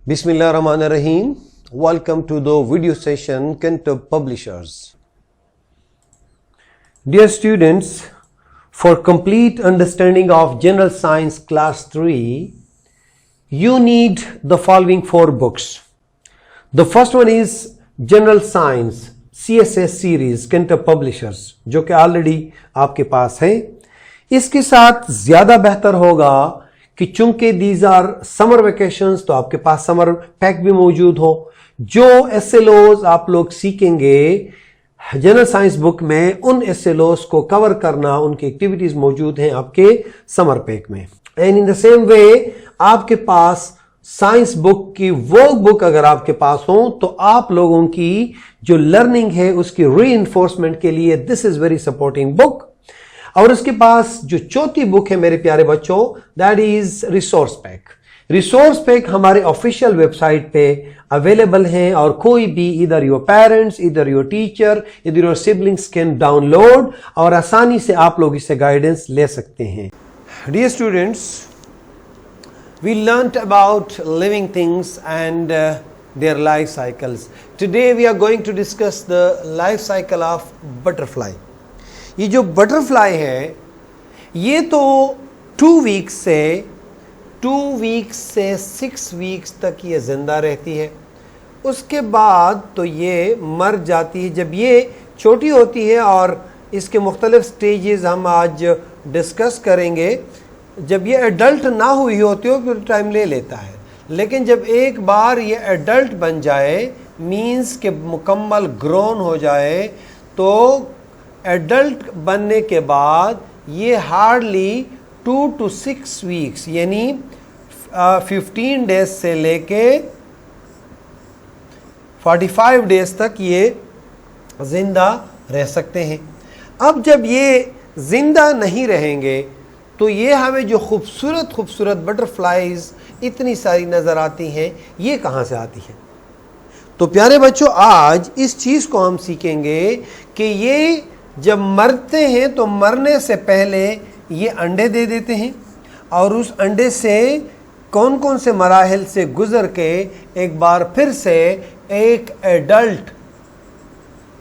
Bismillahirrahmanirrahim. Welcome to the video session Cantab Publishers. Dear students, for complete understanding of General Science Class 3, you need the following 4 books. The first one is General Science CSS series Cantab Publishers, जो कि already आपके पास है. इसके साथ ज़्यादा बेहतर होगा कि चूंकि दीज आर समर वेकेशंस तो आपके पास समर पैक भी मौजूद हो. जो एसएलओज आप लोग सीखेंगे जनरल साइंस बुक में, उन एसएलओज को कवर करना, उनकी एक्टिविटीज मौजूद हैं आपके समर पैक में. And in the same way आपके पास साइंस बुक की वो बुक अगर आपके पास हो तो आप लोगों की जो लर्निंग है उसकी रीइंफोर्समेंट के लिए this is very supporting book. और उसके पास जो चौथी बुक है मेरे प्यारे बच्चों, that is resource pack. Resource pack हमारे ऑफिशियल वेबसाइट पे अवेलेबल हैं और कोई भी इधर योर पेरेंट्स, इधर योर टीचर, इधर योर सिबलिंग्स कैन डाउनलोड और आसानी से आप लोग इससे गाइडेंस ले सकते हैं. Dear students, we learned about living things and their life cycles. Today we are going to discuss the life cycle of butterfly. ये जो बटरफ्लाई है ये तो 2 वीक्स से 6 वीक्स तक ये जिंदा रहती है. उसके बाद तो ये मर जाती है. जब ये छोटी होती है और इसके मुख्तलिफ स्टेजेस हम आज डिस्कस करेंगे. जब ये एडल्ट ना हुई होती हो तो टाइम ले लेता है, लेकिन जब एक बार ये एडल्ट बन जाए, मीन्स के मुकम्मल ग्रोन हो जाए, तो एडल्ट बनने के बाद ये हार्डली 2 to 6 वीक्स यानी 15 डेज से लेके 45 डेज तक ये जिंदा रह सकते हैं. अब जब ये जिंदा नहीं रहेंगे तो ये हमें जो खूबसूरत बटरफ्लाईज इतनी सारी नज़र आती हैं, ये कहाँ से आती हैं? तो प्यारे बच्चों, आज इस चीज़ को हम सीखेंगे कि ये जब मरते हैं तो मरने से पहले ये अंडे दे देते हैं और उस अंडे से कौन कौन से मराहिल से गुज़र के एक बार फिर से एक एडल्ट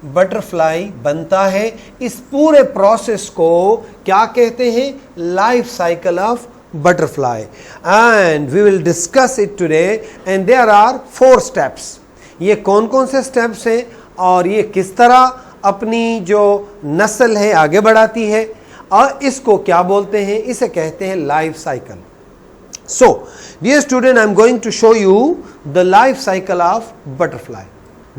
बटरफ्लाई बनता है. इस पूरे प्रोसेस को क्या कहते हैं? Life cycle of butterfly. And we will discuss it today and there are 4 steps. ये कौन कौन से स्टेप्स हैं और ये किस तरह अपनी जो नस्ल है आगे बढ़ाती है और इसको क्या बोलते हैं? इसे कहते हैं life cycle. So dear student, I am going to show you the life cycle of butterfly.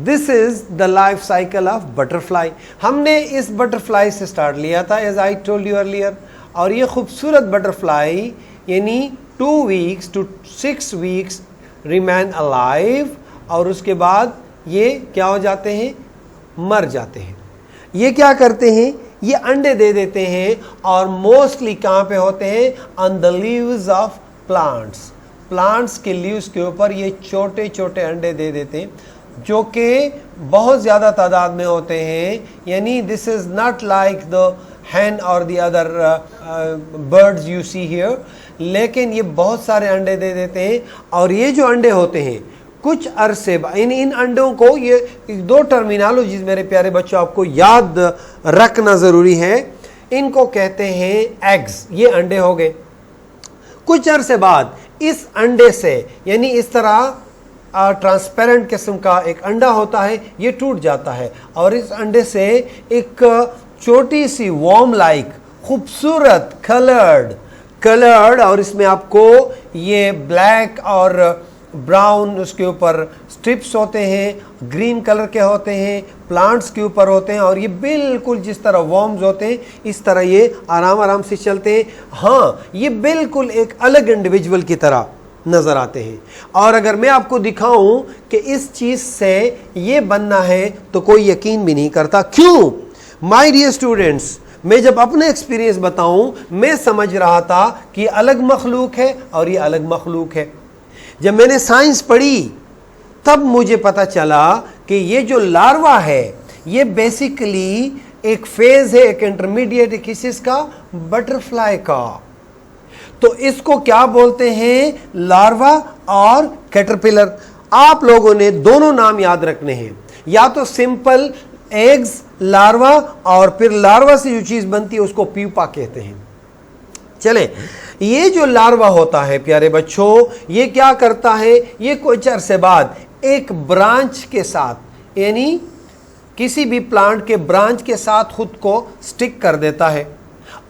This is the life cycle of butterfly. हमने इस बटरफ्लाई से स्टार्ट लिया था, as I told you earlier. और ये खूबसूरत बटरफ्लाई यानी 2 weeks to 6 weeks remain alive और उसके बाद ये क्या हो जाते हैं? मर जाते हैं. ये क्या करते हैं? ये अंडे दे देते हैं और मोस्टली कहाँ पे होते हैं? On the leaves of plants. Plants के लीव्स के ऊपर ये छोटे छोटे अंडे दे देते हैं जो कि बहुत ज़्यादा तादाद में होते हैं. यानी this is not like the hen or the other birds you see here, लेकिन ये बहुत सारे अंडे दे देते हैं. और ये जो अंडे होते हैं कुछ अरसे इन अंडों को, ये 2 टर्मिनोलॉजीज मेरे प्यारे बच्चों आपको याद रखना ज़रूरी है. इनको कहते हैं एग्स. ये अंडे हो गए. कुछ अरसे बाद इस अंडे से, यानी इस तरह ट्रांसपेरेंट किस्म का एक अंडा होता है, ये टूट जाता है और इस अंडे से एक छोटी सी वॉर्म लाइक खूबसूरत कलर्ड और इसमें आपको ये ब्लैक और ब्राउन उसके ऊपर स्ट्रिप्स होते हैं, ग्रीन कलर के होते हैं, प्लांट्स के ऊपर होते हैं और ये बिल्कुल जिस तरह वॉर्म्स होते हैं इस तरह ये आराम से चलते हैं. हाँ, ये बिल्कुल एक अलग इंडिविजुअल की तरह नज़र आते हैं. और अगर मैं आपको दिखाऊं कि इस चीज़ से ये बनना है तो कोई यकीन भी नहीं करता. क्यों? माय डियर स्टूडेंट्स, मैं जब अपने एक्सपीरियंस बताऊं, मैं समझ रहा था कि ये अलग मखलूक है और ये अलग मखलूक है. जब मैंने साइंस पढ़ी तब मुझे पता चला कि ये जो लार्वा है ये बेसिकली एक फेज है, एक इंटरमीडिएट किसी का बटरफ्लाई का. तो इसको क्या बोलते हैं? लार्वा और कैटरपिलर। आप लोगों ने दोनों नाम याद रखने हैं, या तो सिंपल एग्स लार्वा, और फिर लार्वा से जो चीज बनती है उसको प्यूपा कहते हैं। चलें, ये जो लार्वा होता है प्यारे बच्चों, ये क्या करता है? ये कुछ अरसे बाद एक ब्रांच के साथ, यानी किसी भी प्लांट के ब्रांच के साथ खुद को स्टिक कर देता है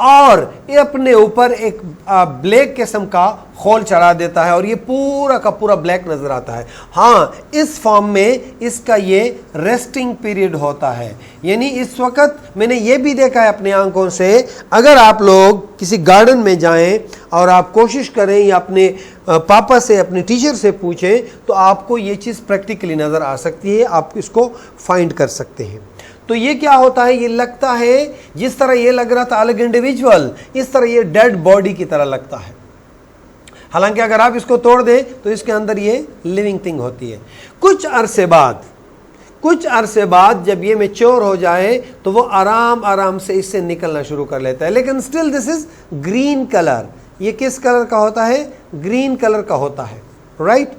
और ये अपने ऊपर एक ब्लैक किस्म का खोल चढ़ा देता है और ये पूरा का पूरा ब्लैक नजर आता है। हाँ, इस फॉर्म में इसका ये रेस्टिंग पीरियड होता है। यानी इस वक्त मैंने ये भी देखा है अपनी आंखों से, अगर आप लोग किसी गार्डन में जाएं और आप कोशिश करें या अपने पापा से, अपने टीचर से पूछें, तो आपको ये चीज़ प्रैक्टिकली नज़र आ सकती है, आप इसको फाइंड कर सकते हैं। तो ये क्या होता है? ये लगता है जिस तरह ये लग रहा था अलग इंडिविजुअल, इस तरह ये डेड बॉडी की तरह लगता है। हालांकि अगर आप इसको तोड़ दें तो इसके अंदर ये लिविंग थिंग होती है। कुछ अरसे बाद जब ये मैच्योर हो जाए तो वो आराम आराम से इससे निकलना शुरू कर लेता है, लेकिन still this is green colour. ये किस कलर का होता है? ग्रीन कलर का होता है, राइट।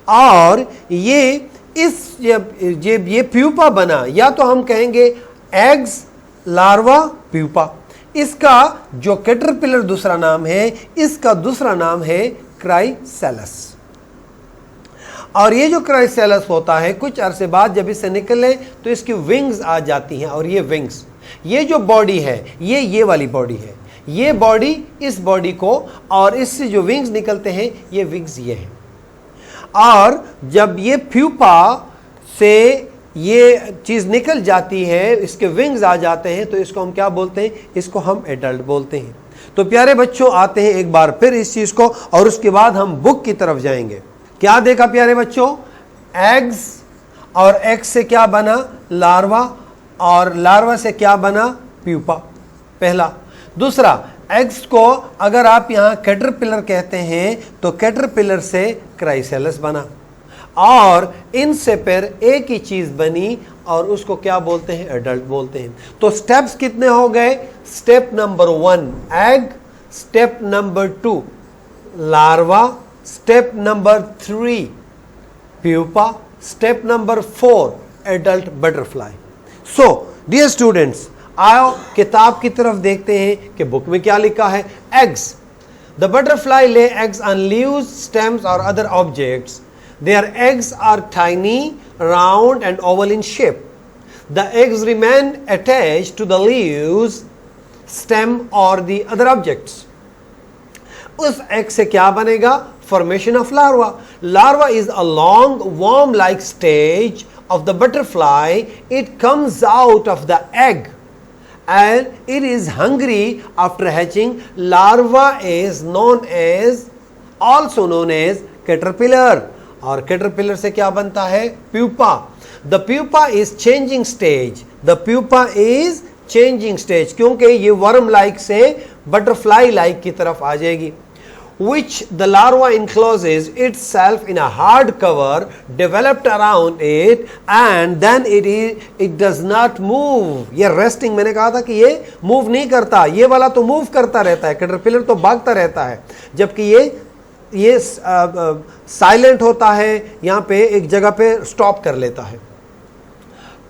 और ये ये प्यूपा बना, या तो हम कहेंगे एग्स लार्वा प्यूपा। इसका जो कैटरपिलर दूसरा नाम है, इसका दूसरा नाम है क्राइसेलस। और ये जो क्राइसेलस होता है, कुछ अरसे बाद जब इससे निकले तो इसकी विंग्स आ जाती हैं, और ये विंग्स, ये जो बॉडी है, ये वाली बॉडी है, ये बॉडी इस बॉडी को, और इससे जो विंग्स निकलते हैं ये विंग्स ये हैं। और जब ये प्यूपा से ये चीज़ निकल जाती है, इसके विंग्स आ जाते हैं, तो इसको हम क्या बोलते हैं? इसको हम एडल्ट बोलते हैं। तो प्यारे बच्चों, आते हैं एक बार फिर इस चीज़ को, और उसके बाद हम बुक की तरफ जाएंगे। क्या देखा प्यारे बच्चों? एग्स, और एग्स से क्या बना? लार्वा, और लार्वा से क्या बना? प्यूपा, पहला। दूसरा, एग्स को अगर आप यहाँ कैटरपिलर कहते हैं तो कैटरपिलर से क्राइसेलस बना, और इनसे फिर एक ही चीज बनी और उसको क्या बोलते हैं? एडल्ट बोलते हैं। तो स्टेप्स कितने हो गए? Step number 1 egg, step number 2 larva, step number 3 pupa, step number 4 adult butterfly. So dear students, आओ किताब की तरफ देखते हैं कि बुक में क्या लिखा है। Eggs, the butterfly lay eggs on leaves, stems और other objects. Their eggs are tiny, round and oval in shape. The eggs remain attached to the leaves, stem or the other objects. उस egg से क्या बनेगा? Formation of larva. Larva is a long worm-like stage of the butterfly. It comes out of the egg and it is hungry after hatching. Larva is also known as caterpillar. और caterpillar से क्या बनता है? Pupa. The pupa is changing stage. The pupa is changing stage, क्योंकि ये worm like से butterfly like की तरफ आ जाएगी. which the larva encloses itself in a hard cover developed around it and then it does not move. ये resting, मैंने कहा था कि ये move नहीं करता, ये वाला तो move करता रहता है, कैटरपिलर तो भागता रहता है, जबकि ये साइलेंट होता है, यहाँ पे एक जगह पे स्टॉप कर लेता है.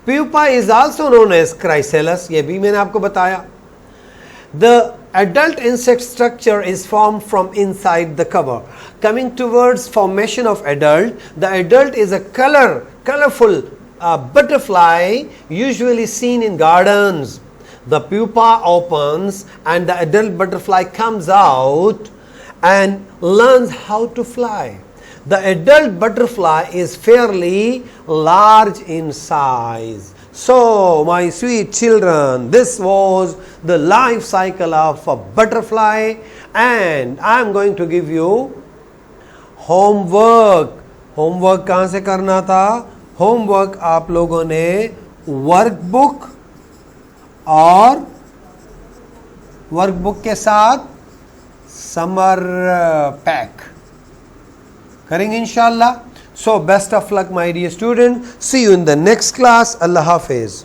Pupa is also known as chrysalis, ये भी मैंने आपको बताया. The adult insect structure is formed from inside the cover. Coming towards formation of adult, the adult is a colorful butterfly usually seen in gardens. The pupa opens and the adult butterfly comes out and learns how to fly. The adult butterfly is fairly large in size. So, my sweet children, this was the life cycle of a butterfly and I am going to give you homework. Homework कहाँ से करना था? Homework आप लोगों ने workbook और workbook के साथ समर पैक करेंगे इंशाल्लाह. So best of luck my dear student. See you in the next class. Allah Hafiz.